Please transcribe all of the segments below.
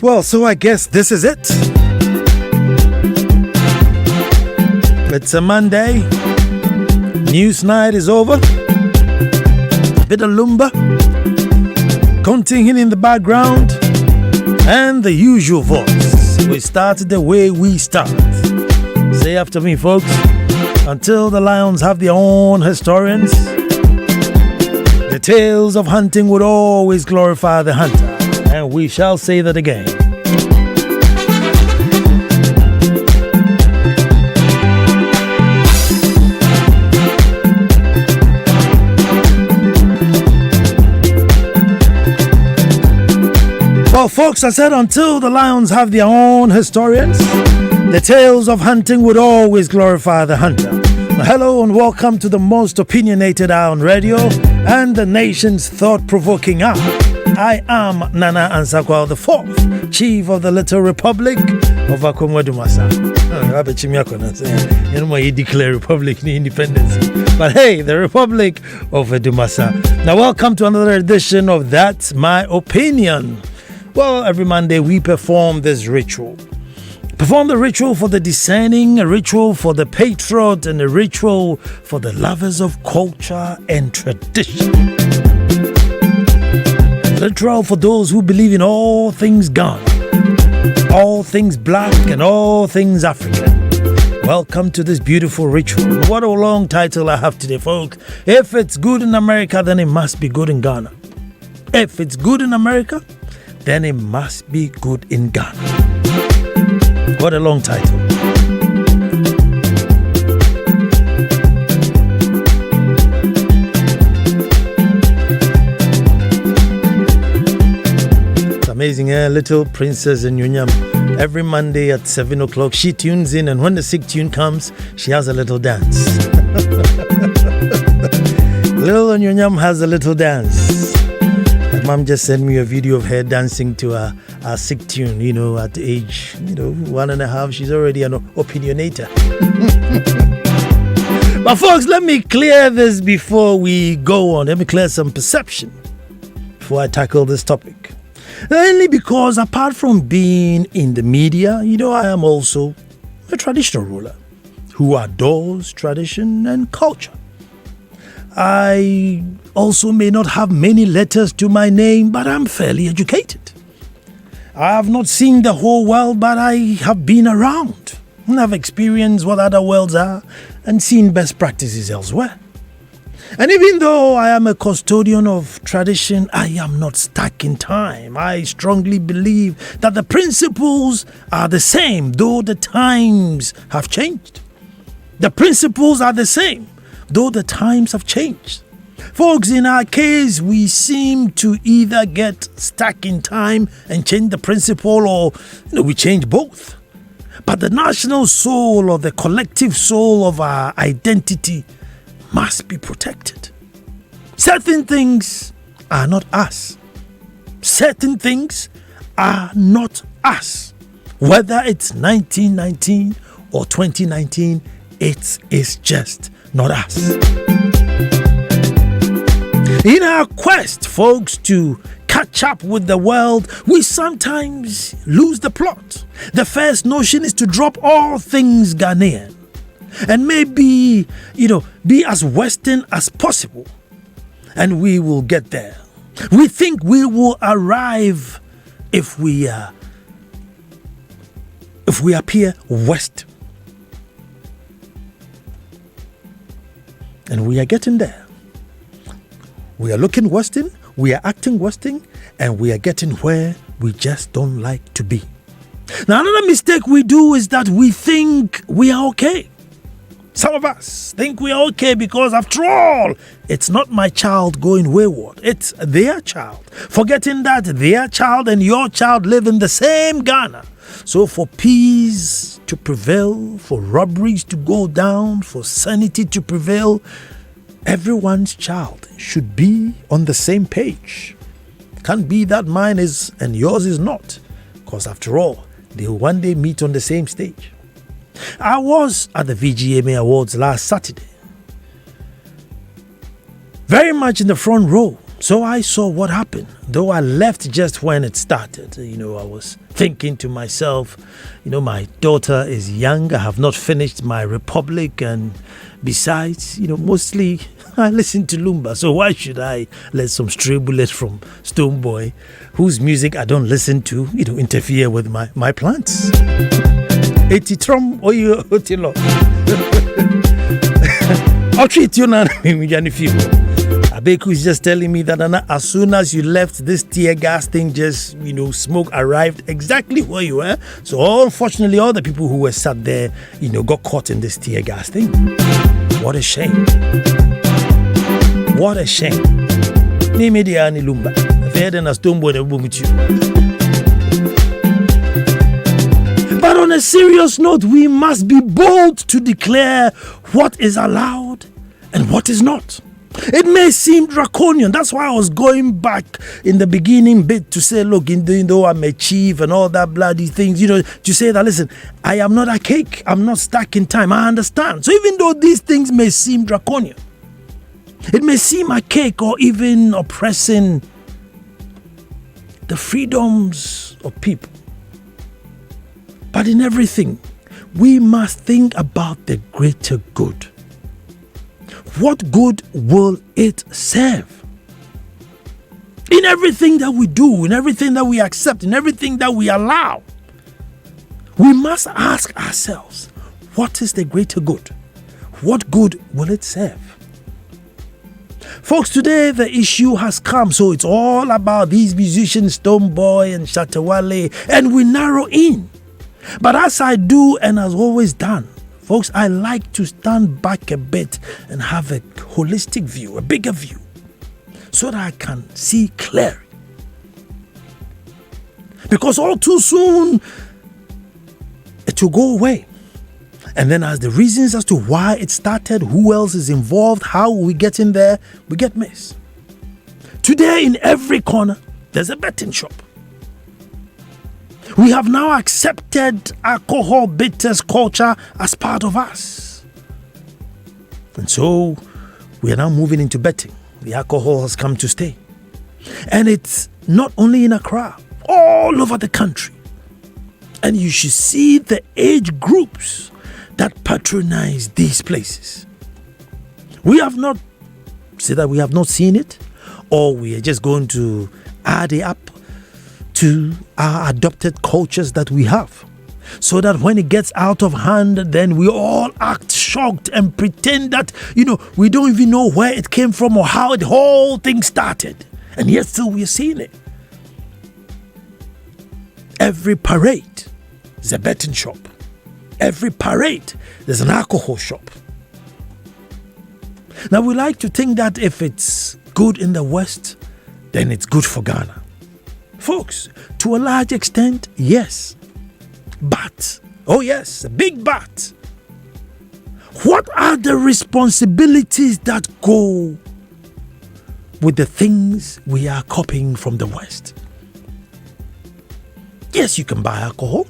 Well, so I guess this is it. It's a Monday. News night is over. Bit of Lumba. Continuing in the background. And the usual voice. We started the way we start. Say after me, folks. Until the lions have their own historians, the tales of hunting would always glorify the hunter. And we shall say that again. Well, folks, I said until the lions have their own historians, the tales of hunting would always glorify the hunter. Hello and welcome to the most opinionated hour on radio and the nation's thought-provoking hour. I am Nana Ansakwa IV, Chief of the Little Republic of Akomwa Dumasa. You declare Republic independence. But hey, the Republic of Dumasa. Now welcome to another edition of That's My Opinion. Well, every Monday we perform this ritual. Perform the ritual for the discerning, a ritual for the patriot, and a ritual for the lovers of culture and tradition. Ritual for those who believe in all things Ghana, all things black, and all things African. Welcome to this beautiful ritual. What a long title I have today, folks. If it's good in America, then it must be good in Ghana. If it's good in America, then it must be good in Ghana. What a long title. It's amazing, Little Princess Nyonyam. Every Monday at 7 o'clock, she tunes in, and when the sick tune comes, she has a little dance. Little Nyonyam has a little dance. Mom just sent me a video of her dancing to a sick tune, at age, 1.5. She's already an opinionator. But folks, let me clear this before we go on. Let me clear some perception before I tackle this topic. Only because apart from being in the media, I am also a traditional ruler who adores tradition and culture. I also may not have many letters to my name, but I'm fairly educated. I have not seen the whole world, but I have been around and have experienced what other worlds are and seen best practices elsewhere. And even though I am a custodian of tradition, I am not stuck in time. I strongly believe that the principles are the same, though the times have changed. The principles are the same, though the times have changed. Folks, in our case, we seem to either get stuck in time and change the principle, or we change both. But the national soul or the collective soul of our identity must be protected. Certain things are not us. Certain things are not us. Whether it's 1919 or 2019, it is just not us. In our quest, folks, to catch up with the world, we sometimes lose the plot. The first notion is to drop all things Ghanaian and maybe, be as Western as possible. And we will get there. We think we will arrive if we appear West. And we are getting there. We are looking Western, we are acting Western, and we are getting where we just don't like to be. Now, another mistake we do is that we think we are okay. Some of us think we are okay because, after all, it's not my child going wayward. It's their child. Forgetting that their child and your child live in the same Ghana. So for peace to prevail, for robberies to go down, for sanity to prevail, everyone's child should be on the same page. Can't be that mine is and yours is not. Because after all, they will one day meet on the same stage. I was at the VGMA Awards last Saturday. Very much in the front row. So I saw what happened. Though I left just when it started, I was thinking to myself, my daughter is young. I have not finished my Republic. And besides, mostly I listen to Lumba. So why should I let some stray bullet from Stonebwoy, whose music I don't listen to, interfere with my plans? Etitrom oyo otilo. I'll treat you now. Abeku is just telling me that as soon as you left, this tear gas thing just, smoke arrived exactly where you were. So unfortunately, all the people who were sat there, got caught in this tear gas thing. What a shame. What a shame. Name the Ani Lumba. Fair than a Stonebwoy that will with you. But on a serious note, we must be bold to declare what is allowed and what is not. It may seem draconian. That's why I was going back in the beginning bit to say, look, though I'm a chief and all that bloody things, to say that, listen, I am not a cake. I'm not stuck in time. I understand. So even though these things may seem draconian, it may seem archaic or even oppressing the freedoms of people. But in everything, we must think about the greater good. What good will it serve? In everything that we do, in everything that we accept, in everything that we allow, we must ask ourselves, what is the greater good? What good will it serve? Folks, today the issue has come, so it's all about these musicians, Stonebwoy and Shatta Wale, and we narrow in. But as I do and has always done, folks, I like to stand back a bit and have a holistic view, a bigger view, so that I can see clearly. Because all too soon, it will go away. And then as the reasons as to why it started, who else is involved, how we get in there, we get missed. Today, in every corner, there's a betting shop. We have now accepted alcohol bitters culture as part of us. And so we are now moving into betting. The alcohol has come to stay. And it's not only in Accra, all over the country. And you should see the age groups that patronize these places. We have not said that we have not seen it, or we are just going to add it up to our adopted cultures that we have, so that when it gets out of hand, then we all act shocked and pretend that, we don't even know where it came from or how the whole thing started. And yet still we are seeing it. Every parade is a betting shop. Every parade, there's an alcohol shop. Now, we like to think that if it's good in the West, then it's good for Ghana. Folks, to a large extent, yes. But, oh yes, a big but. What are the responsibilities that go with the things we are copying from the West? Yes, you can buy alcohol.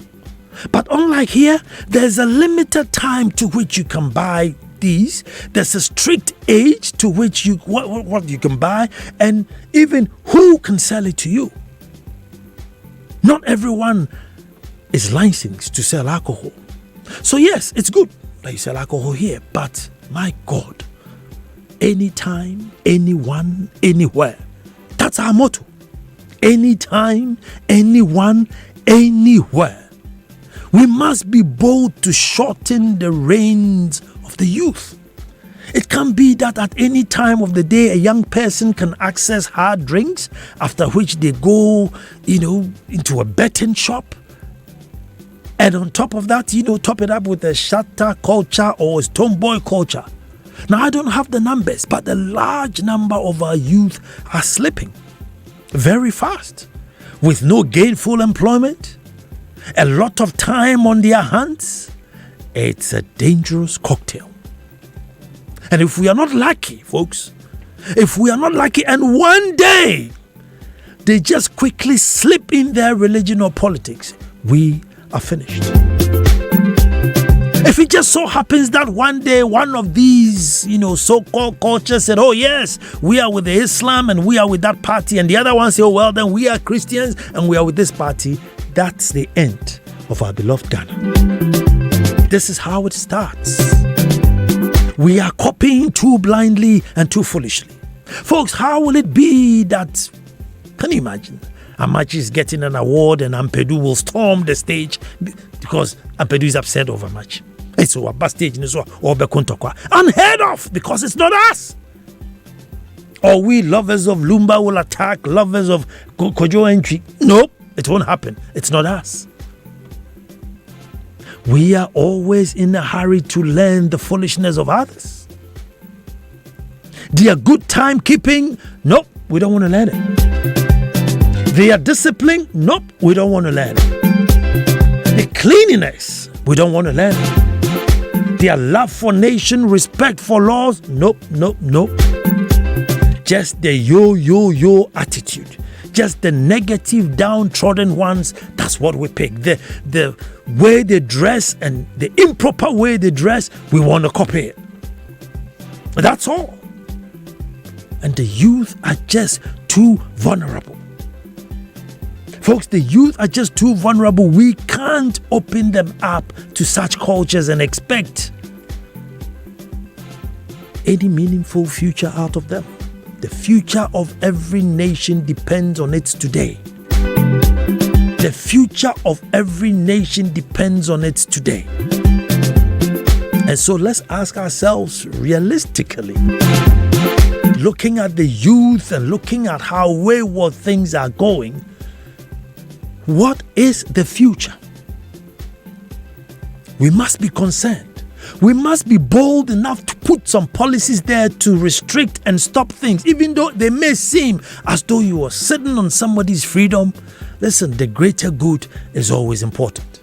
But unlike here, there's a limited time to which you can buy these. There's a strict age to which what you can buy, and even who can sell it to you. Not everyone is licensed to sell alcohol. So yes, it's good that you sell alcohol here, but my God, anytime, anyone, anywhere. That's our motto. Anytime, anyone, anywhere. We must be bold to shorten the reins of the youth. It can be that at any time of the day, a young person can access hard drinks, after which they go, into a betting shop. And on top of that, top it up with a Shatta culture or a Stonebwoy culture. Now, I don't have the numbers, but a large number of our youth are slipping very fast with no gainful employment, a lot of time on their hands. It's a dangerous cocktail. And if we are not lucky, folks, and one day they just quickly slip in their religion or politics, we are finished. If it just so happens that one day one of these, so-called cultures said, oh yes, we are with the Islam and we are with that party, and the other one say, oh well, then we are Christians and we are with this party, that's the end of our beloved Ghana. This is how it starts. We are copying too blindly and too foolishly. Folks, how will it be that, can you imagine, Amachi is getting an award and Ampedu will storm the stage because Ampedu is upset over Amachi. It's a bad stage, unheard of, because it's not us. Or we lovers of Lumba will attack lovers of Kojo entry. Nope, it won't happen. It's not us. We are always in a hurry to learn the foolishness of others. Their good timekeeping, nope, we don't want to learn it. Their discipline, nope, we don't want to learn it. The cleanliness, we don't want to learn it. Their love for nation, respect for laws, nope. Just the yo attitude. Just the negative, downtrodden ones, that's what we pick. The way they dress and the improper way they dress, we want to copy it. That's all. And the youth are just too vulnerable. Folks, the youth are just too vulnerable. We can't open them up to such cultures and expect any meaningful future out of them. The future of every nation depends on its today. The future of every nation depends on its today. And so let's ask ourselves realistically, looking at the youth and looking at how wayward things are going, what is the future? We must be concerned. We must be bold enough to put some policies there to restrict and stop things, even though they may seem as though you are sitting on somebody's freedom. Listen, the greater good is always important.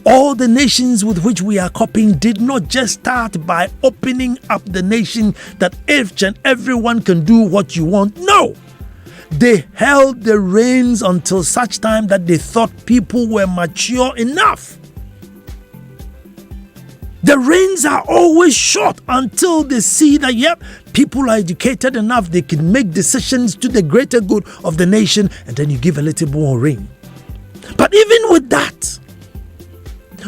All the nations with which we are copying did not just start by opening up the nation that each and everyone can do what you want. No! They held the reins until such time that they thought people were mature enough. The reins are always short until they see that, yep, people are educated enough, they can make decisions to the greater good of the nation, and then you give a little more rein. But even with that,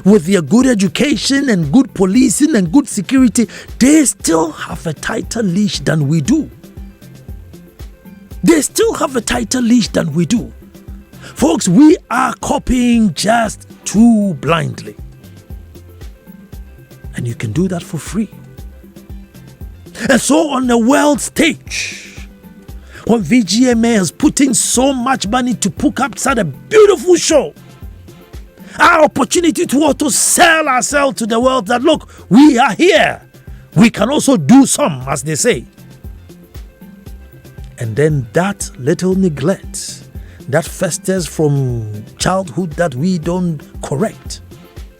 with their good education and good policing and good security, they still have a tighter leash than we do. They still have a tighter leash than we do. Folks, we are copying just too blindly. And you can do that for free. And so on the world stage, when VGMA has put in so much money to put up such a beautiful show, our opportunity to also sell ourselves to the world that, look, we are here. We can also do some, as they say. And then that little neglect that festers from childhood that we don't correct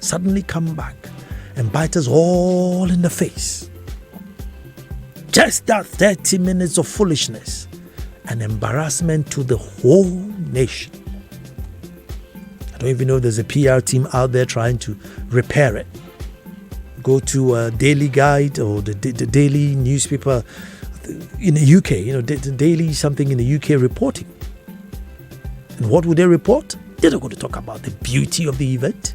suddenly come back and bite us all in the face. Just that 30 minutes of foolishness and embarrassment to the whole nation. I don't even know if there's a PR team out there trying to repair it. Go to a Daily Guide or the daily newspaper in the UK, the daily something in the UK reporting. And what would they report? They're not going to talk about the beauty of the event.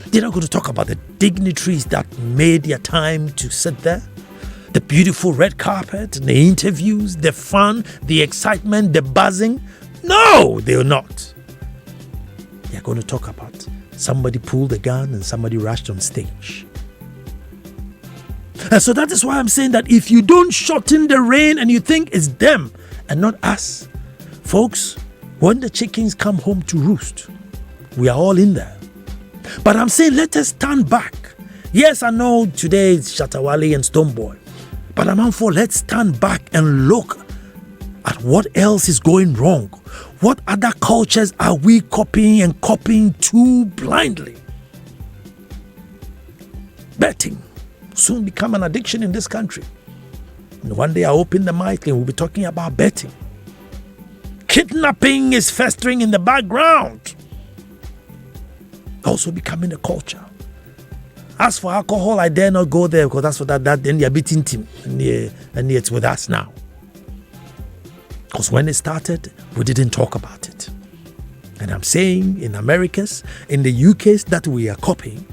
They're not going to talk about the dignitaries that made their time to sit there, the beautiful red carpet, the interviews, the fun, the excitement, the buzzing. No, they're not. They're going to talk about somebody pulled a gun and somebody rushed on stage. And so that is why I'm saying that if you don't shorten the rein and you think it's them and not us, folks, when the chickens come home to roost, we are all in there. But I'm saying let us stand back. Yes, I know today it's Shatawale and Stonebwoy, but I'm on for let's stand back and look at what else is going wrong. What other cultures are we copying too blindly? Betting soon become an addiction in this country. And one day I open the mic and we'll be talking about betting. Kidnapping is festering in the background. Also becoming a culture. As for alcohol, I dare not go there because that's what that then you're beating team and it's with us now. Because when it started, we didn't talk about it. And I'm saying in Americas, in the UKs that we are copying,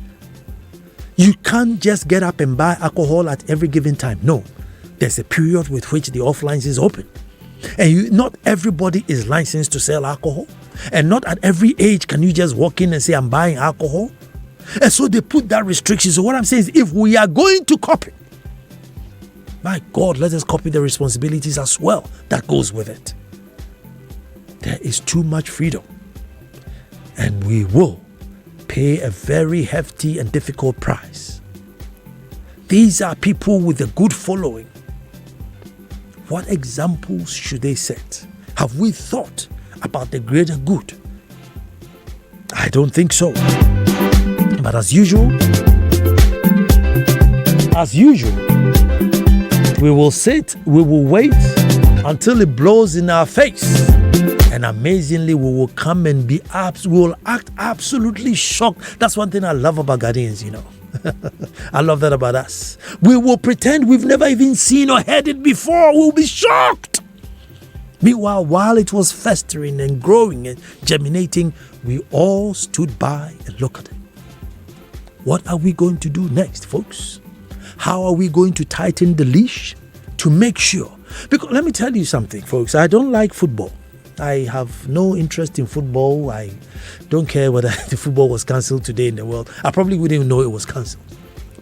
you can't just get up and buy alcohol at every given time. No, there's a period with which the off-license is open. And not everybody is licensed to sell alcohol. And not at every age can you just walk in and say, I'm buying alcohol. And so they put that restriction. So what I'm saying is, if we are going to copy, my God, let us copy the responsibilities as well that goes with it. There is too much freedom. And we will pay a very hefty and difficult price. These are people with a good following. What examples should they set? Have we thought about the greater good? I don't think so. But as usual, we will sit, we will wait until it blows in our face. And amazingly, we will come and we will act absolutely shocked. That's one thing I love about Ghanaians, you know. I love that about us. We will pretend we've never even seen or heard it before. We'll be shocked. Meanwhile, while it was festering and growing and germinating, we all stood by and looked at it. What are we going to do next, folks? How are we going to tighten the leash to make sure? Because let me tell you something, folks. I don't like football. I have no interest in football. I don't care whether the football was cancelled today in the world. I probably wouldn't even know it was cancelled.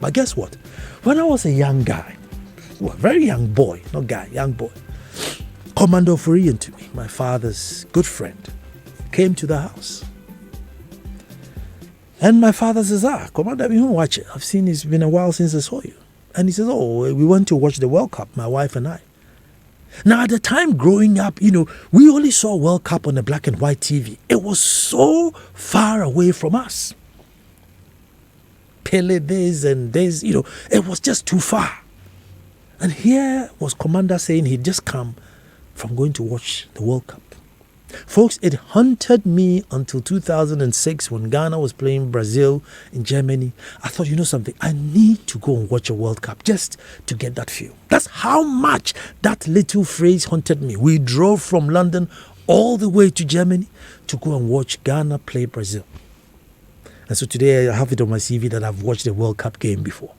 But guess what? When I was a young guy, well, very young boy, not guy, young boy, Commando Furian to me, my father's good friend, came to the house. And my father says, Commander, we won't watch it. I've seen it's been a while since I saw you. And he says, we went to watch the World Cup, my wife and I. Now, at the time growing up, we only saw World Cup on a black and white TV. It was so far away from us. Pele this and this, it was just too far. And here was Commander saying he'd just come from going to watch the World Cup. Folks, it haunted me until 2006 when Ghana was playing Brazil in Germany. I thought, something, I need to go and watch a World Cup just to get that feel. That's how much that little phrase haunted me. We drove from London all the way to Germany to go and watch Ghana play Brazil. And so today I have it on my CV that I've watched the World Cup game before.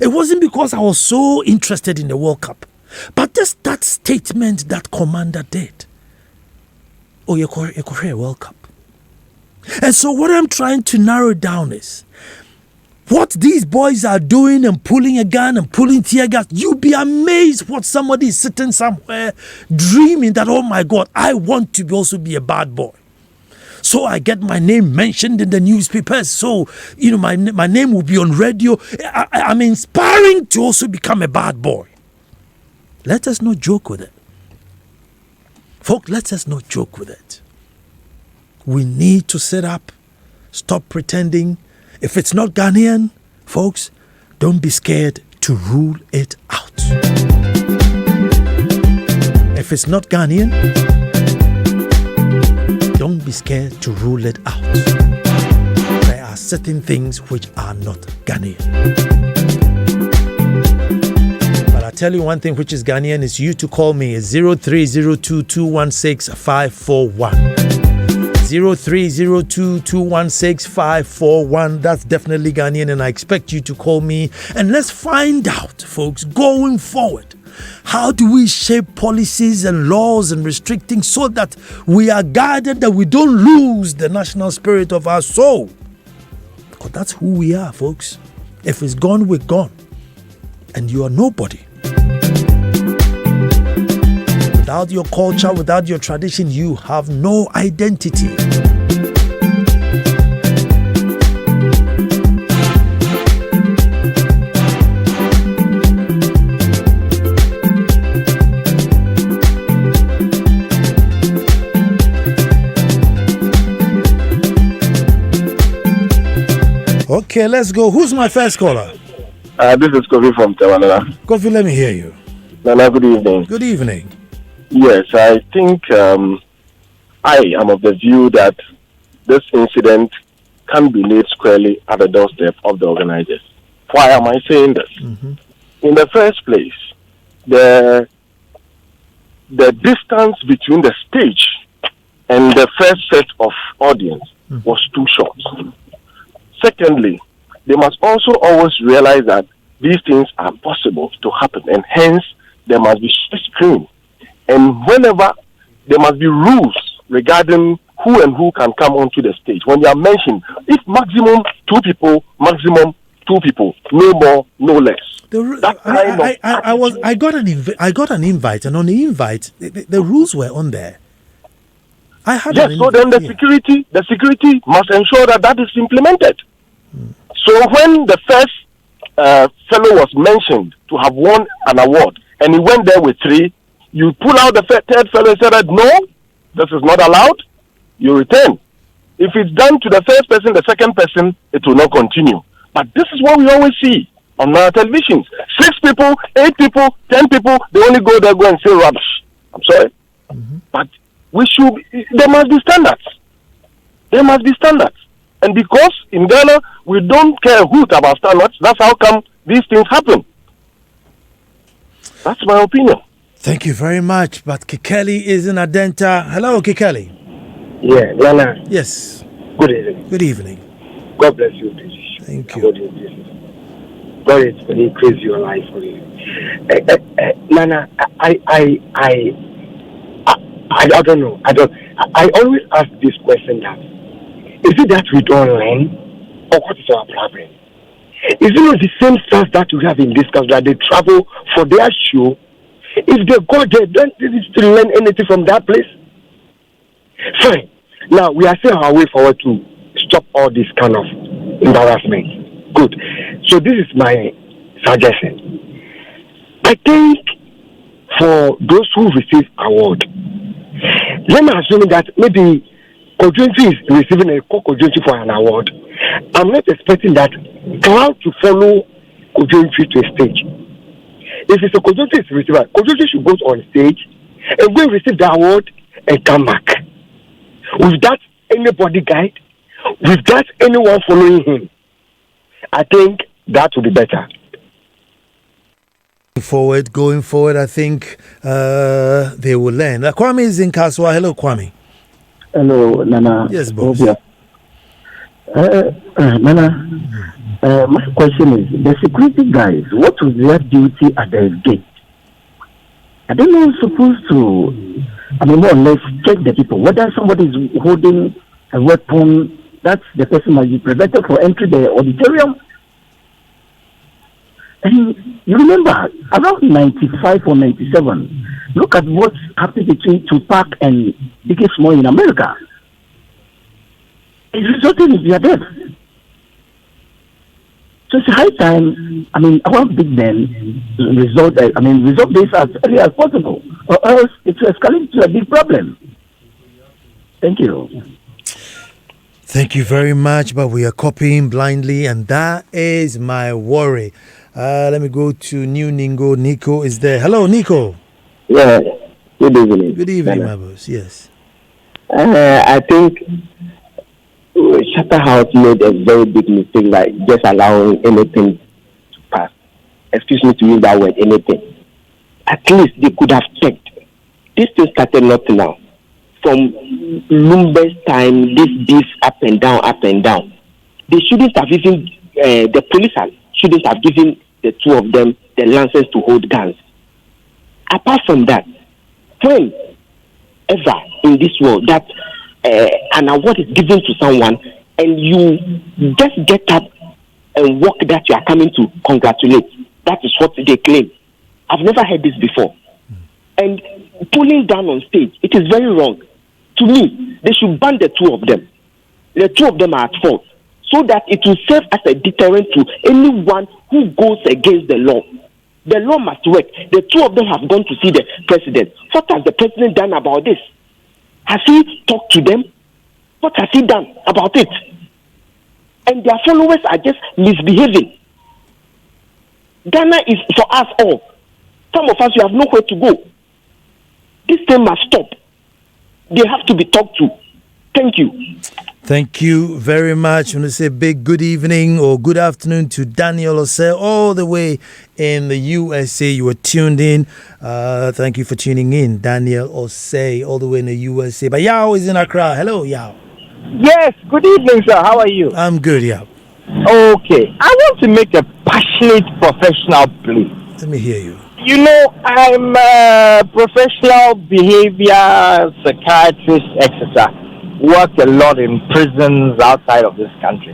It wasn't because I was so interested in the World Cup, but just that statement that Commander did. You're World Cup. And so what I'm trying to narrow down is what these boys are doing and pulling a gun and pulling tear gas. You'll be amazed what somebody is sitting somewhere dreaming that, oh my God, I want to also be a bad boy. So I get my name mentioned in the newspapers. So, my name will be on radio. I'm inspiring to also become a bad boy. Let us not joke with it. Folks, let us not joke with it. We need to sit up, stop pretending. If it's not Ghanaian, folks, don't be scared to rule it out. If it's not Ghanaian, don't be scared to rule it out. There are certain things which are not Ghanaian. I'll tell you one thing which is Ghanaian is you to call me. It's 0302-216-541. 0302-216-541. That's definitely Ghanaian, and I expect you to call me. And let's find out, folks, going forward, how do we shape policies and laws and restricting so that we are guided, that we don't lose the national spirit of our soul? Because that's who we are, folks. If it's gone, we're gone. And you are nobody. Without your culture, without your tradition, you have no identity. Okay, let's go. Who's my first caller? This is Kofi from Tawanana. Kofi, let me hear you. Nana, good evening. Good evening. Yes, I think I am of the view that this incident can be laid squarely at the doorstep of the organizers. Why am I saying this? Mm-hmm. In the first place, the distance between the stage and the first set of audience was too short. Secondly, they must also always realize that these things are possible to happen, and hence there must be screening. And whenever there must be rules regarding who and who can come onto the stage. When you are mentioned, if maximum 2 people, no more, no less. I got an invite, and on the invite, the rules were on there. So then the security must ensure that is implemented. So when the first fellow was mentioned to have won an award, and he went there with 3, you pull out the third fellow and say that no, this is not allowed. You return. If it's done to the first person, the second person, it will not continue. But this is what we always see on our televisions. 6 people, 8 people, 10 people, they only go and say rubbish. I'm sorry. Mm-hmm. But there must be standards. There must be standards. And because in Ghana, we don't care a hoot about standards, that's how come these things happen. That's my opinion. Thank you very much. But Kikeli is in Adenta. Hello, Kikeli. Yeah, Nana. Yes. Good evening. Good evening. God bless you, please. Thank you. God is going to increase your life for you. Nana, I don't know. I always ask this question that, is it that we don't learn, or what is our problem? Is it not the same stuff that we have in this country, that they travel for their show? If they go there, don't they still learn anything from that place? Fine. Now, we are still on our way forward to stop all this kind of embarrassment. Good. So this is my suggestion. I think for those who receive award, let me assume that maybe Kojontri is receiving a Kojontri for an award. I'm not expecting that crowd to follow Kojontri to a stage. If it's a Kojontri is receiver, Kojontri should go on stage and go and receive the award and come back. Without anybody guide, without anyone following him, I think that would be better. Going forward, I think they will learn. Kwame is in Kaswa. Hello, Kwame. Hello, Nana. Yes, boss. Nana, my question is, the security guys, what was their duty at the gate? Are they not supposed to, more or less check the people? Whether somebody is holding a weapon, that the person must be prevented from entering the auditorium. And you remember, around 95 or 97, look at what happened between Tupac and Biggie Small in America. It resulted in their death. So it's high time, our big men resolve this as early as possible, or else it will escalate to a big problem. Thank you. Thank you very much, but we are copying blindly, and that is my worry. Let me go to New Ningo. Nico is there. Hello, Nico. Yeah, good evening. Good evening, my boss. Yes. I think Charterhouse made a very big mistake, like just allowing anything to pass. Excuse me to use that word, anything. At least they could have checked. This thing started not now. From Lumber's time, this up and down. They shouldn't have even, the police shouldn't have given the 2 of them the license to hold guns. Apart from that, when ever in this world that an award is given to someone and you just get up and walk that you are coming to congratulate, that is what they claim. I've never heard this before. And pulling down on stage, it is very wrong. To me, they should ban the 2 of them. The 2 of them are at fault, so that it will serve as a deterrent to anyone who goes against the law. The law must work. The 2 of them have gone to see the president. What has the president done about this? Has he talked to them? What has he done about it? And their followers are just misbehaving. Ghana is for us all. Some of us, you have nowhere to go. This thing must stop. They have to be talked to. Thank you. Thank you very much. I want to say big good evening or good afternoon to Daniel Osei, all the way in the USA. You were tuned in. Thank you for tuning in, Daniel Osei, all the way in the USA. But Yao is in Accra. Hello, Yao. Yes, good evening, sir. How are you? I'm good, Yao. Okay, I want to make a passionate professional plea. Let me hear you. You know, I'm a professional behavior psychiatrist, etc. Work a lot in prisons outside of this country.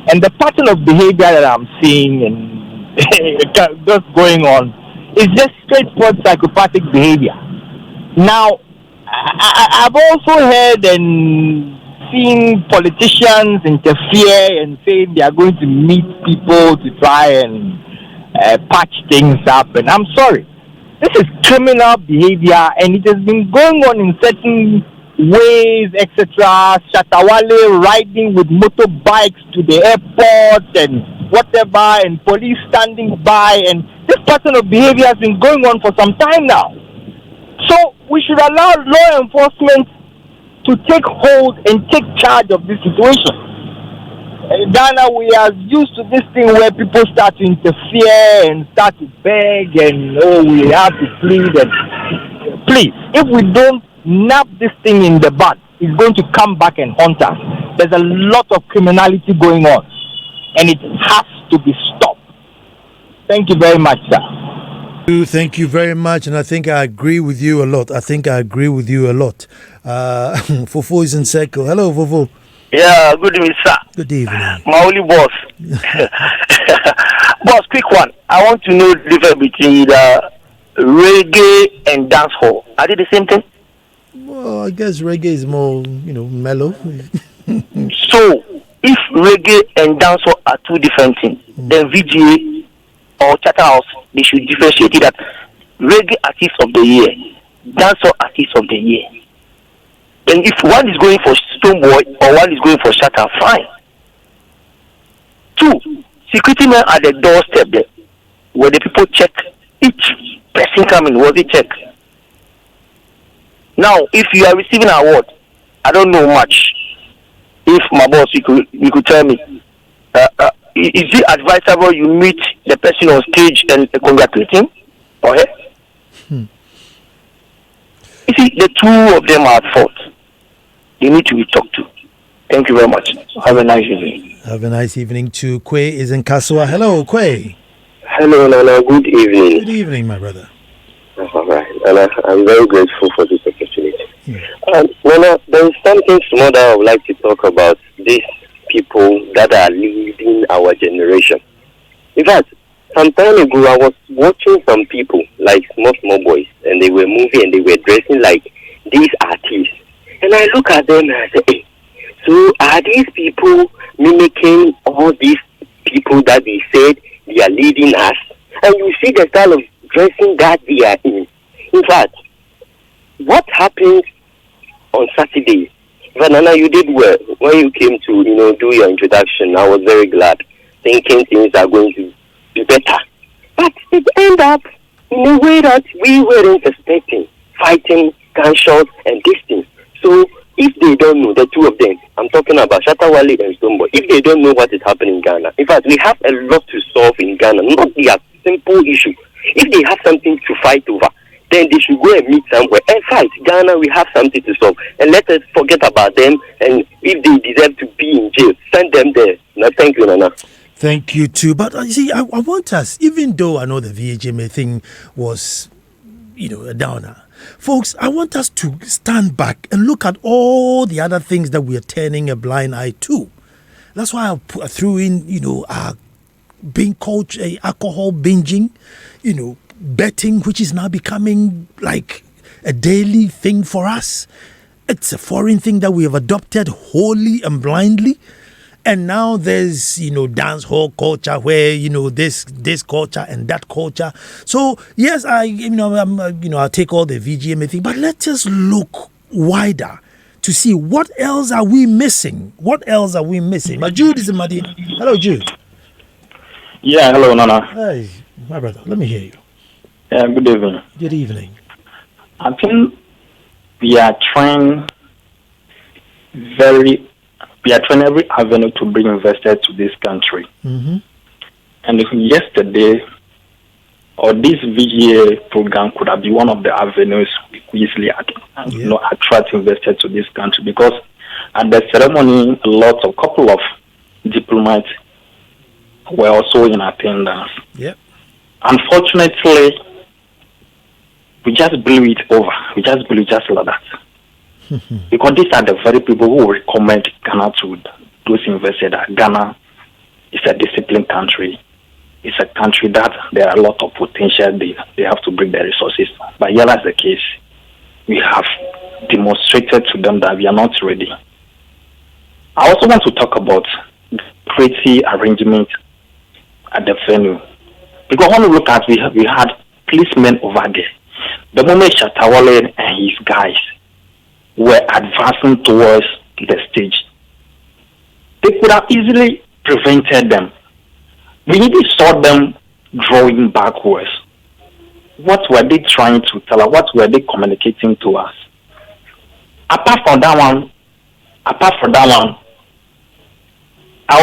And the pattern of behavior that I'm seeing and just going on is just straightforward psychopathic behavior. Now, I've also heard and seen politicians interfere and saying they are going to meet people to try and patch things up. And I'm sorry, this is criminal behavior and it has been going on in certain ways, etc. Shatawale riding with motorbikes to the airport and whatever, and police standing by, and this pattern of behavior has been going on for some time now. So we should allow law enforcement to take hold and take charge of this situation. In Ghana, we are used to this thing where people start to interfere and start to beg and we have to plead. And please, if we don't nab this thing in the bud, it's going to come back and haunt us. There's a lot of criminality going on, and it has to be stopped. Thank you very much, sir. Thank you very much, and I think I agree with you a lot. Fofo is in circle. Hello, Fofo. Yeah, good evening, sir. Good evening. My only boss. Boss, quick one. I want to know the difference between the reggae and dancehall. Are they the same thing? Well, I guess reggae is more, mellow. So, if reggae and dancehall are two different things, then VGA or Charterhouse, they should differentiate it that reggae artist of the year, dancehall artist of the year. And if one is going for Stonebwoy or one is going for Shatter, fine. 2, security men at the doorstep there, where the people check each person coming, was it checked? Now, if you are receiving an award, I don't know much. If my boss, you could tell me, is it advisable you meet the person on stage and congratulate him or her? You see, the two of them are at fault. They need to be talked to. Thank you very much. Have a nice evening. Have a nice evening too. Kwe is in Kasua. Hello, Kwe. Hello, Nana. Good evening. Good evening, my brother. All right. Nana, I'm very grateful for this opportunity. Nana, there is something small that I would like to talk about. These people that are leading our generation. In fact, some time ago, I was watching some people, like small boys, and they were moving and they were dressing like these artists. And I look at them and I say, hey, so are these people mimicking all these people that they said they are leading us? And you see the style of dressing that they are in. In fact, what happened on Saturday? Vanana, you did well. When you came to, do your introduction, I was very glad, thinking things are going to be better. But it ended up in a way that we weren't expecting, fighting, gunshots, and distance. So if they don't know, the two of them, I'm talking about Shatawale and Stonebwoy, if they don't know what is happening in Ghana, in fact, we have a lot to solve in Ghana, not their simple issue. If they have something to fight over, then they should go and meet somewhere and fight. Ghana, we have something to solve. And let us forget about them, and if they deserve to be in jail, send them there. Now, thank you, Nana. Thank you too. But you see, I want us, even though I know the VHMA thing was, a downer, folks, I want us to stand back and look at all the other things that we are turning a blind eye to. That's why I threw in, being coach, alcohol binging, betting, which is now becoming like a daily thing for us. It's a foreign thing that we have adopted wholly and blindly. And now there's, dance hall culture where, this culture and that culture. So, yes, I'll take all the VGMA thing, but let's just look wider to see what else are we missing? What else are we missing? But Jude is in Madina. Hello, Jude. Yeah, hello, Nana. Hey, my brother, let me hear you. Yeah, good evening. Good evening. I think we are trying very we are trying every avenue to bring investors to this country. Mm-hmm. And yesterday, or this VGA program could have been one of the avenues we could easily attract investors to this country, because at the ceremony, a couple of diplomats were also in attendance. Yep. Unfortunately, we just blew it over. We just blew just like that. Because these are the very people who recommend Ghana to those investors that Ghana is a disciplined country. It's a country that there are a lot of potential. They have to bring their resources. But here is the case. We have demonstrated to them that we are not ready. I also want to talk about the security arrangement at the venue. Because when we look at, we had policemen over there. The moment Shatta Wale and his guys were advancing towards the stage, they could have easily prevented them. We even saw them drawing backwards. What were they trying to tell us? What were they communicating to us? Apart from that one, I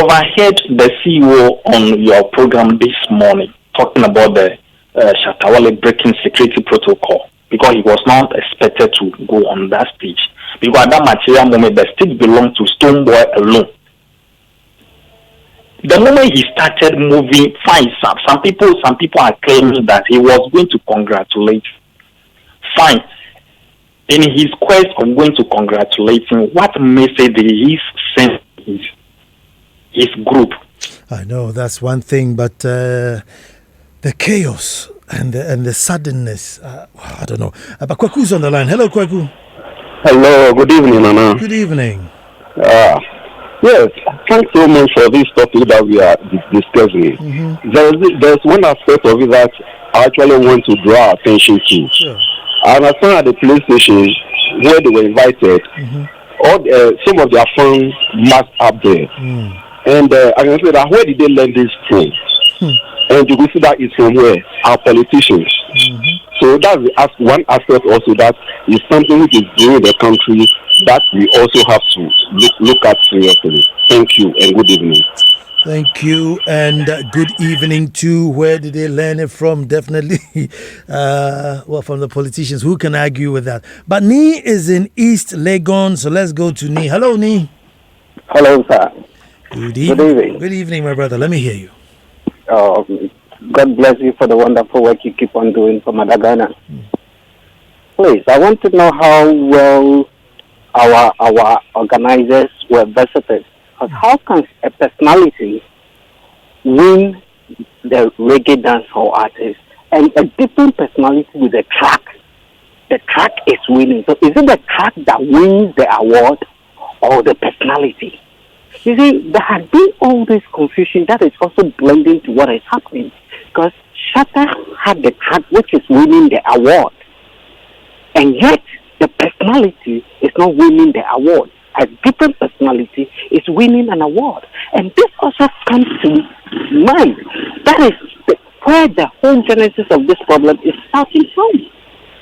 overheard the CEO on your program this morning talking about the Shatta Wale breaking security protocol, because he was not expected to go on that stage. Because at that material moment, the stage belonged to Stonebwoy alone. The moment he started moving, fine, some people are claiming that he was going to congratulate. Fine. In his quest of going to congratulate him, what message did he send his group? I know that's one thing, but the chaos and the suddenness, I don't know. But Kwaku's on the line. Hello, Kwaku. Hello, good evening, Nana. Good evening. Yes, thanks so much for this topic that we are discussing. Mm-hmm. There's one aspect of it that I actually want to draw attention to. Sure. I understand at the police station where they were invited, some of their fans massed up there. And I can say that where did they learn this from? And you can see that it's from where? Our politicians. So that's one aspect also that is something which is doing the country that we also have to look at seriously. Thank you and good evening. Thank you and good evening too. Where did they learn it from? Definitely, from the politicians. Who can argue with that? But Nee is in East Legon, so let's go to Nee. Hello, Nee. Hello, sir. Good evening. Good evening, my brother. Let me hear you. God bless you for the wonderful work you keep on doing for Madagascar. Please, I want to know how well our organizers were visited. Because how can a personality win the reggae dancehall artist and a different personality with a track? The track is winning. So is it the track that wins the award or the personality? You see, there had been all this confusion that is also blending to what is happening. Because Shatta had the track which is winning the award. And yet, the personality is not winning the award. A different personality is winning an award. And this also comes to mind. That is where the whole genesis of this problem is starting from.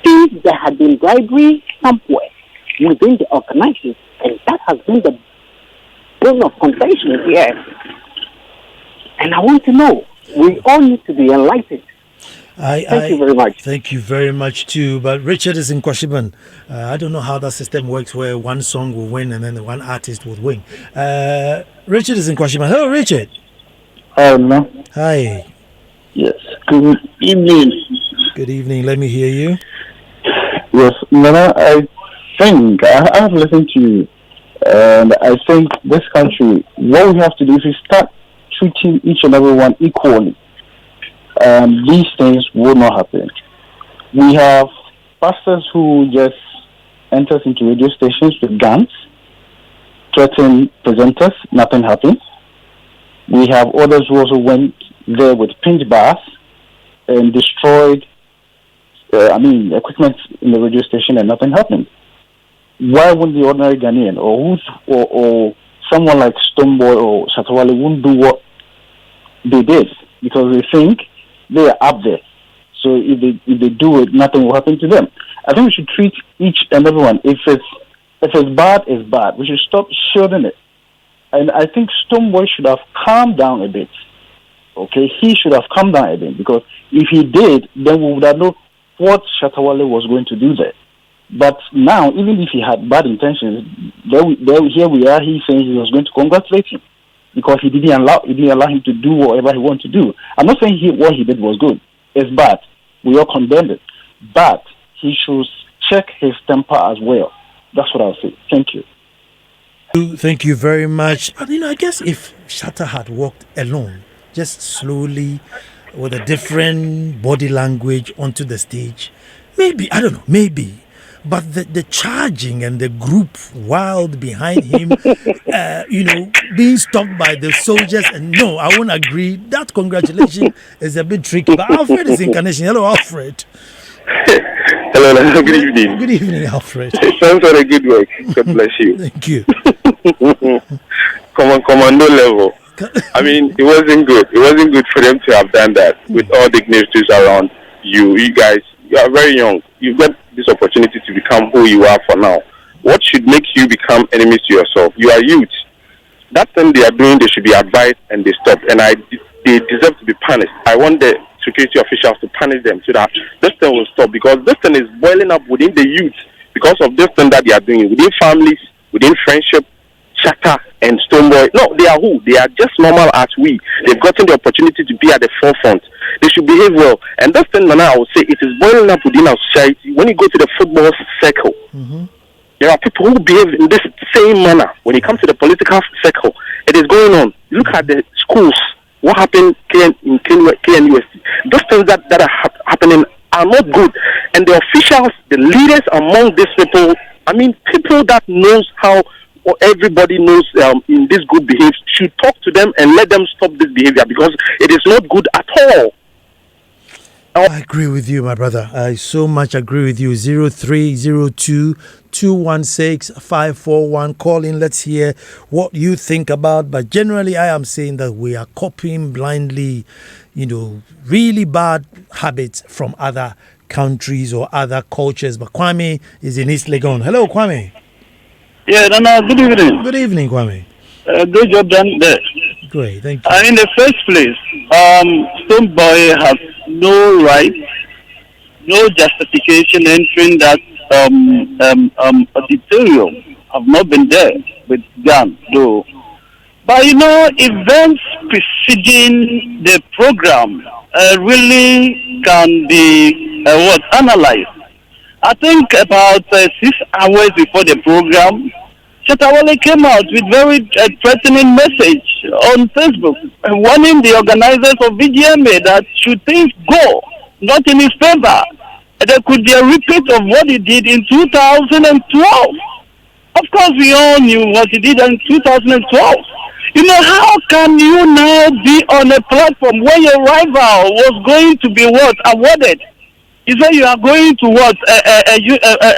If there had been bribery somewhere within the organizers, and that has been the bone of contention here. And I want to know, we all need to be enlightened. Thank you very much. Thank you very much too. But Richard is in Kwashiban. I don't know how that system works where one song will win and then the one artist will win. Richard is in Kwashiban. Hello, Richard. Hello. Hi. Yes. Good evening. Good evening. Let me hear you. Yes, Nana, I think I have listened to you, and I think this country, what we have to do is start treating each and every one equally. These things will not happen. We have pastors who just enters into radio stations with guns, threaten presenters, nothing happens. We have others who also went there with pinch bars and destroyed equipment in the radio station and nothing happened. Why wouldn't the ordinary Ghanaian or someone like Stonebwoy or Shatta Wale wouldn't do what they did? Because they think they are up there. So if they do it, nothing will happen to them. I think we should treat each and everyone. If it's bad, it's bad. We should stop shielding it. And I think Stonebwoy should have calmed down a bit. Okay, he should have calmed down a bit, because if he did, then we would have known what Shatta Wale was going to do there. But now, even if he had bad intentions, here we are. He's saying he was going to congratulate him because he didn't allow him to do whatever he wanted to do. I'm not saying what he did was good. It's bad. We all condemn it. But he should check his temper as well. That's what I'll say. Thank you. Thank you very much. But I guess if Shatta had walked alone, just slowly, with a different body language onto the stage, maybe, I don't know, maybe. But the charging and the group wild behind him, being stopped by the soldiers, and no, I won't agree. That congratulations is a bit tricky. But Alfred is incarnation. Hello, Alfred. Hello, good evening. Good evening, Alfred. Thanks for a good work. God bless you. Thank you. Commando level. I mean, it wasn't good. It wasn't good for them to have done that with all the dignitaries around you. You guys, you are very young. You've got this opportunity to become who you are for now. What should make you become enemies to yourself? You are youth. That thing they are doing, they should be advised and they stop. And they deserve to be punished. I want the security officials to punish them so that this thing will stop, because this thing is boiling up within the youth because of this thing that they are doing within families, within friendship. Shatta and Stonebwoy, no, they are who? They are just normal as we. They've gotten the opportunity to be at the forefront. They should behave well. And that's the thing, I would say, it is boiling up within our society. When you go to the football circle, there are people who behave in this same manner. When it comes to the political circle, it is going on. Look at the schools. What happened in KNUST? Those things that are happening are not good. And the officials, the leaders among these people, I mean, people that knows how everybody knows in this group behaves, should talk to them and let them stop this behavior, because it is not good at all. I agree with you, my brother. I so much agree with you. 0302 216 541. Call in. Let's hear what you think about. But generally, I am saying that we are copying blindly, really bad habits from other countries or other cultures. But Kwame is in East Legon. Hello, Kwame. Yeah, good evening. Good evening, Kwame. Good job done there. Great, thank you. In the first place, Stonebwoy has no right, no justification entering that auditorium. I've not been there with Jan, though. But events preceding the program really can be analyzed. I think about 6 hours before the program, Shatta Wale came out with very threatening message on Facebook, warning the organizers of VGMA that should things go not in his favor, there could be a repeat of what he did in 2012. Of course, we all knew what he did in 2012. How can you now be on a platform where your rival was going to be awarded? You say you are going to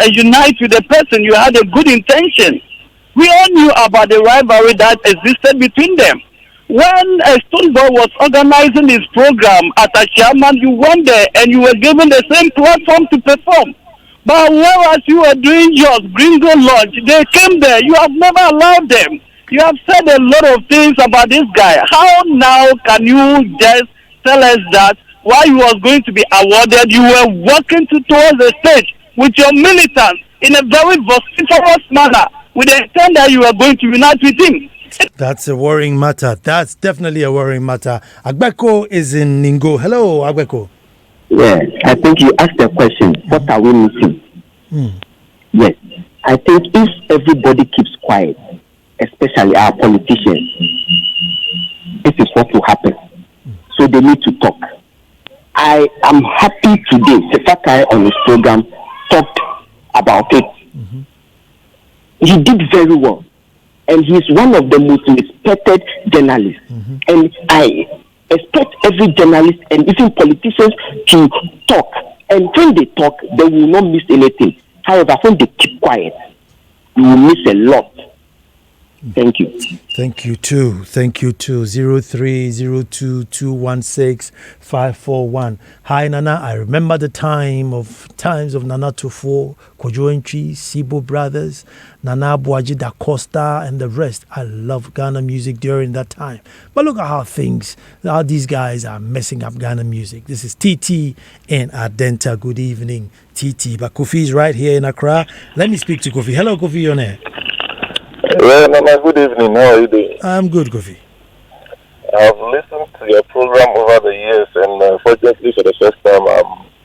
unite with a person you had a good intention. We all knew about the rivalry that existed between them. When Stonebwoy was organizing his program at Ashaman, you went there and you were given the same platform to perform. But whereas you were doing yours, Gringo Launch, they came there. You have never allowed them. You have said a lot of things about this guy. How now can you just tell us that while he was going to be awarded, you were walking towards the stage with your militants in a very vociferous manner with the intent that you were going to unite with him? That's a worrying matter. That's definitely a worrying matter. Agbeko is in Ningo. Hello, Agbeko. Yeah, I think you asked the question, what are we missing? Yes, I think if everybody keeps quiet, especially our politicians, this is what will happen. So they need to talk. I am happy today, Sefakai on his program talked about it. He did very well. And he's one of the most respected journalists. And I expect every journalist and even politicians to talk. And when they talk, they will not miss anything. However, when they keep quiet, you will miss a lot. Thank you. Thank you too. 0302216541. Hi Nana, I remember the times of Nana Tufo, Kojo Entry, Sibo Brothers, Nana Boaji Da Costa, and the rest. I love Ghana music during that time. But look at how these guys are messing up Ghana music. This is TT and Adenta. Good evening, TT. But Kofi is right here in Accra. Let me speak to Kofi. Hello, Kofi, you're on air. Well, Nana, good evening. How are you doing? I'm good, Kofi. I've listened to your program over the years, and fortunately, for the first time,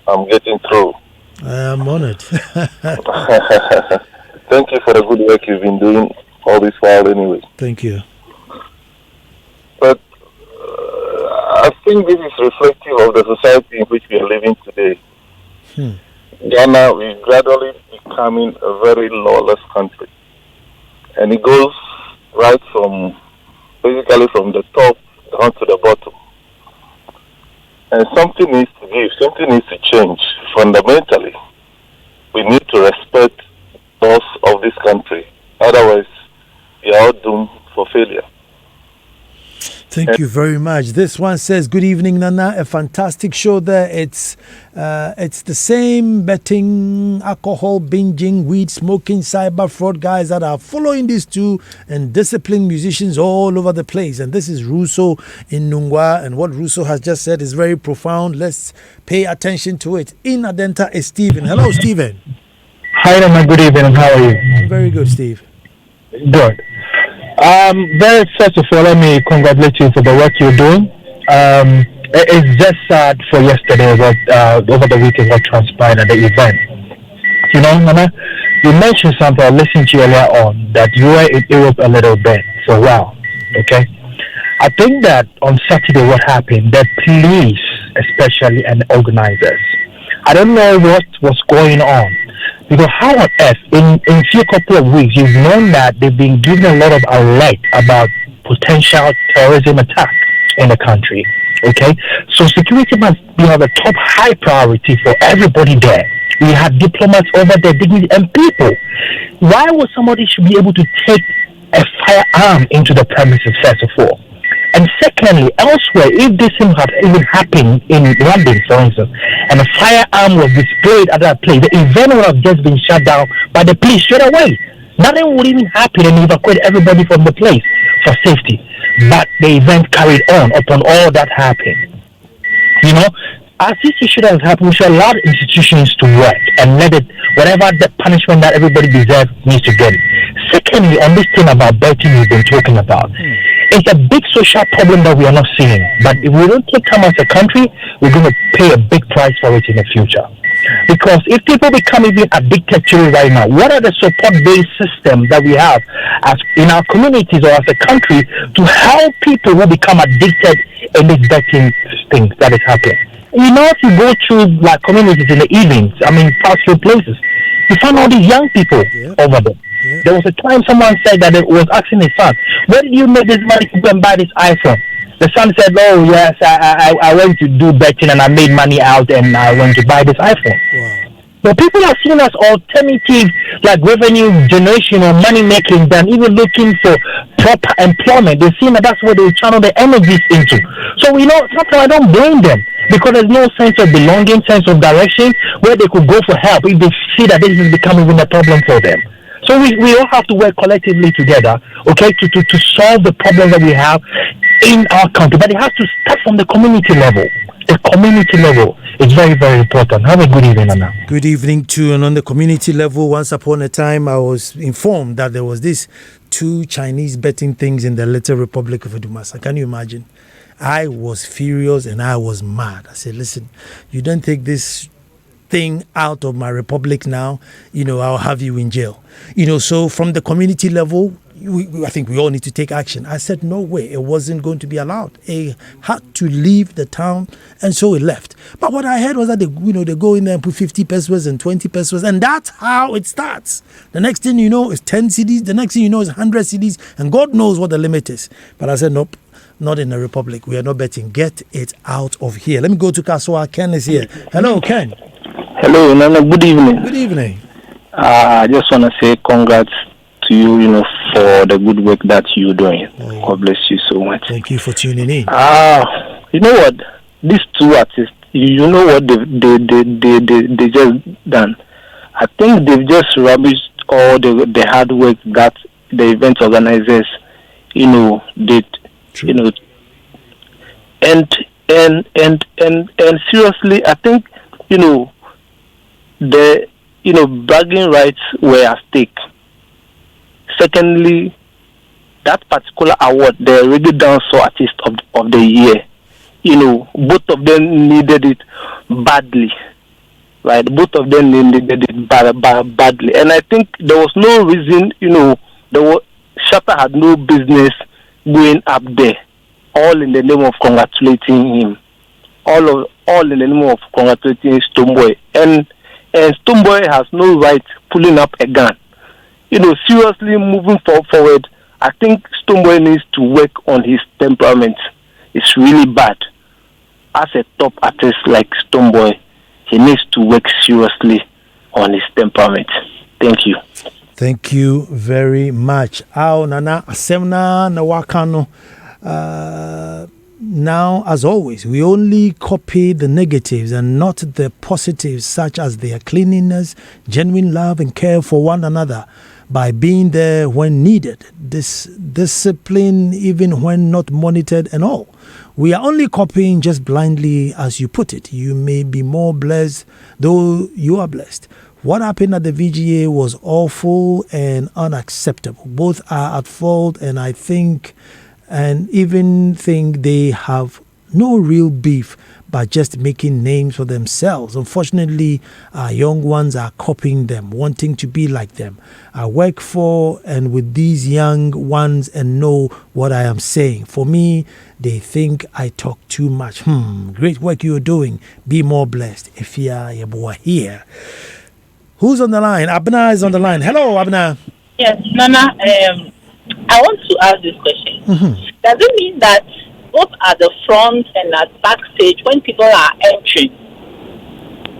I'm getting through. I'm honored. Thank you for the good work you've been doing all this while, anyway. Thank you. But I think this is reflective of the society in which we are living today. Ghana is gradually becoming a very lawless country. And it goes right from the top down to the bottom. And something needs to give, something needs to change fundamentally. We need to respect laws of this country. Otherwise, we are all doomed for failure. Thank you very much. This one says, good evening, Nana. A fantastic show there. It's the same betting, alcohol, binging, weed smoking, cyber fraud guys that are following these two and disciplined musicians all over the place. And this is Russo in Nungwa. And what Russo has just said is very profound. Let's pay attention to it. In Adenta is Stephen. Hello, Stephen. Hi, Nana. Good evening. How are you? I'm very good, Steve. Good. First of all, let me congratulate you for the work you're doing. It's just sad for yesterday, what over the weekend, what transpired at the event. You know, Nana, you mentioned something I listened to you earlier on, that you were in Europe a little bit for a while, okay? I think that on Saturday what happened, the police especially and organizers, I don't know what was going on. Because how on earth, in a few couple of weeks, you've known that they've been given a lot of alert about potential terrorism attack in the country, okay? So security must be on the top high priority for everybody there. We have diplomats over there, dignity and people. Why would somebody should be able to take a firearm into the premises, first of all? And secondly, elsewhere, if this thing had even happened in London, for instance, and a firearm was displayed at that place, the event would have just been shut down by the police straight away. Nothing would even happen and evacuate everybody from the place for safety. But the event carried on upon all that happened. You know, as this issue has happened, we should allow institutions to work and let it, whatever the punishment that everybody deserves needs to get it. Secondly, on this thing about betting we've been talking about, it's a big social problem that we are not seeing. But if we don't take time as a country, we're going to pay a big price for it in the future. Because if people become even addicted to it right now, what are the support-based systems that we have as in our communities or as a country to help people who become addicted in this betting thing that is happening? You know, if you go to like communities in the evenings, I mean, pastoral places, you find all these young people over there. There was a time someone said that it was asking his son, where did you make this money to go and buy this iPhone? The son said, oh yes, I went to do betting and I made money out and I went to buy this iPhone. Wow. But people are seen as alternative, like revenue generation or money making than even looking for proper employment. They're seeing that that's what they channel their energies into. So, you know, sometimes I don't blame them because there's no sense of belonging, sense of direction where they could go for help if they see that this is becoming a problem for them. So we all have to work collectively together, okay, to solve the problem that we have in our country. But it has to start from the community level. The community level is very, very important. Have a good evening, Anna. Good evening too. And on the community level, once upon a time, I was informed that there was this 2 Chinese betting things in the Little Republic of Dumasa. Can you imagine? I was furious and I was mad. I said, listen, you don't take this thing out of my republic now, you know, I'll have you in jail. You know, so from the community level, I think we all need to take action. I said, no way, it wasn't going to be allowed. It had to leave the town, and so it left. But what I heard was that they go in there and put 50 pesos and 20 pesos, and that's how it starts. The next thing you know is 10 CDs, the next thing you know is 100 CDs, and God knows what the limit is. But I said, nope, not in the republic. We are not betting. Get it out of here. Let me go to Kaswa. Ken is here. Hello, Ken. Hello, Nana. Good evening. Good evening. I just want to say congrats to you, for the good work that you're doing. God bless you so much. Thank you for tuning in. You know what? These two artists, you know what they just done. I think they've just rubbished all the hard work that the event organizers, did. True. And seriously, I think the bragging rights were at stake. Secondly, that particular award, the reggae dancehall artist of the year, both of them needed it badly. Right, both of them needed it badly, and I think there was no reason, Shatta had no business going up there, all in the name of congratulating him, all in the name of congratulating Stonebwoy, and Stonebwoy has no right pulling up a gun. Seriously moving forward, I think Stonebwoy needs to work on his temperament. It's really bad. As a top artist like Stonebwoy, he needs to work seriously on his temperament. Thank you. Thank you very much. Nana Asemna Nawakano. Now, as always, we only copy the negatives and not the positives, such as their cleanliness, genuine love and care for one another by being there when needed, this discipline even when not monitored and all. We are only copying just blindly, as you put it. You may be more blessed, though you are blessed. What happened at the VGA was awful and unacceptable. Both are at fault, and I think and even think they have no real beef, but just making names for themselves. Unfortunately, our young ones are copying them, wanting to be like them. I work for and with these young ones and know what I am saying. For me, they think I talk too much. Great work you're doing. Be more blessed. If you're boy here. Who's on the line? Abna is on the line. Hello, Abna. Yes, Nana, I want to ask this question. Does it mean that both at the front and at backstage, when people are entering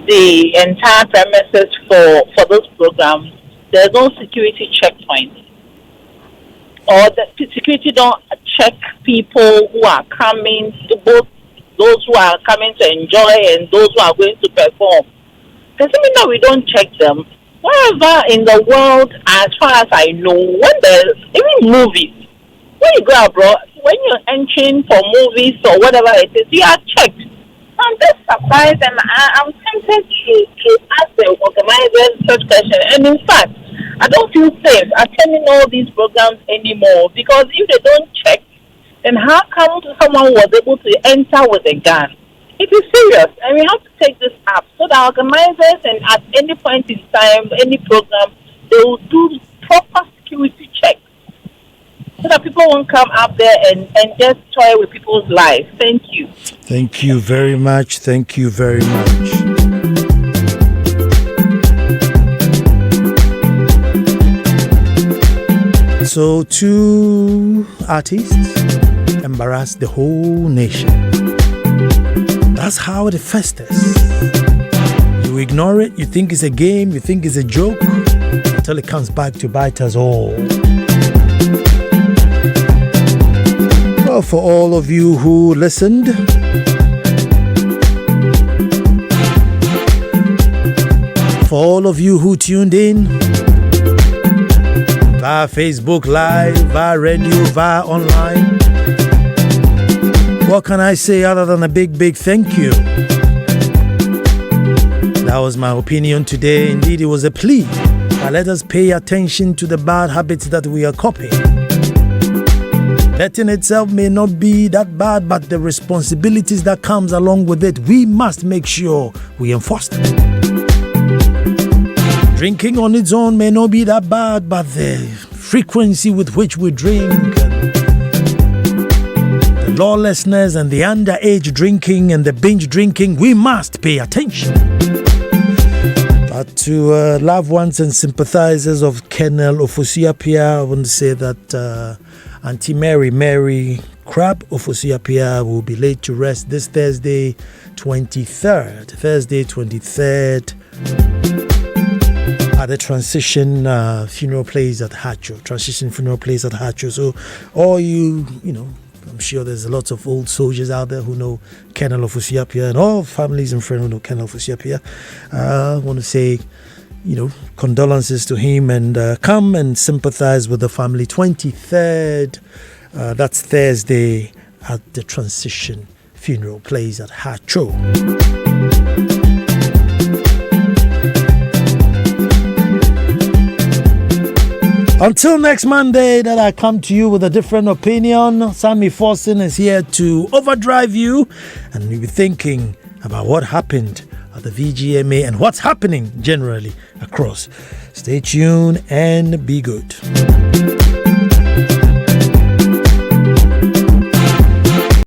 the entire premises for those programs, there's no security checkpoint? Or the security don't check people who are coming, both those who are coming to enjoy and those who are going to perform? Does it mean that we don't check them? Wherever in the world, as far as I know, when there's even movies, when you go abroad, when you're entering for movies or whatever it is, you are checked. I'm just surprised, and I'm tempted to ask the organizers such question. And in fact, I don't feel safe attending all these programs anymore, because if they don't check, then how come someone was able to enter with a gun? It is serious, and we have to take this up so that organizers, and at any point in time, any program, they will do proper security checks so that people won't come up there and just toy with people's lives. Thank you. Thank you very much. Thank you very much. So, two artists embarrass the whole nation. That's how it festers. You ignore it, you think it's a game, you think it's a joke, until it comes back to bite us all. Well, for all of you who listened, for all of you who tuned in, via Facebook Live, via radio, via online, what can I say other than a big thank you? That was my opinion today. Indeed, it was a plea. Let us pay attention to the bad habits that we are copying. Betting itself may not be that bad, but the responsibilities that comes along with it, we must make sure we enforce them. Drinking on its own may not be that bad, but the frequency with which we drink, the lawlessness and the underage drinking and the binge drinking, we must pay attention. But to loved ones and sympathizers of Colonel Ofosu-Appiah, I want to say that Auntie Mary Crab Ofosu-Appiah will be laid to rest this Thursday 23rd at the Transition Funeral Place at Hacho. Transition Funeral Place at Hacho. So, all you know, I'm sure there's a lot of old soldiers out there who know Colonel Ofosu-Appiah, and all families and friends who know Colonel Ofosu-Appiah. I want to say, you know, condolences to him, and come and sympathize with the family. 23rd, that's Thursday, at the Transition Funeral Place at Hacho. Until next Monday, that I come to you with a different opinion. Sammy Forson is here to overdrive you, and you'll be thinking about what happened at the VGMA and what's happening generally across. Stay tuned and be good.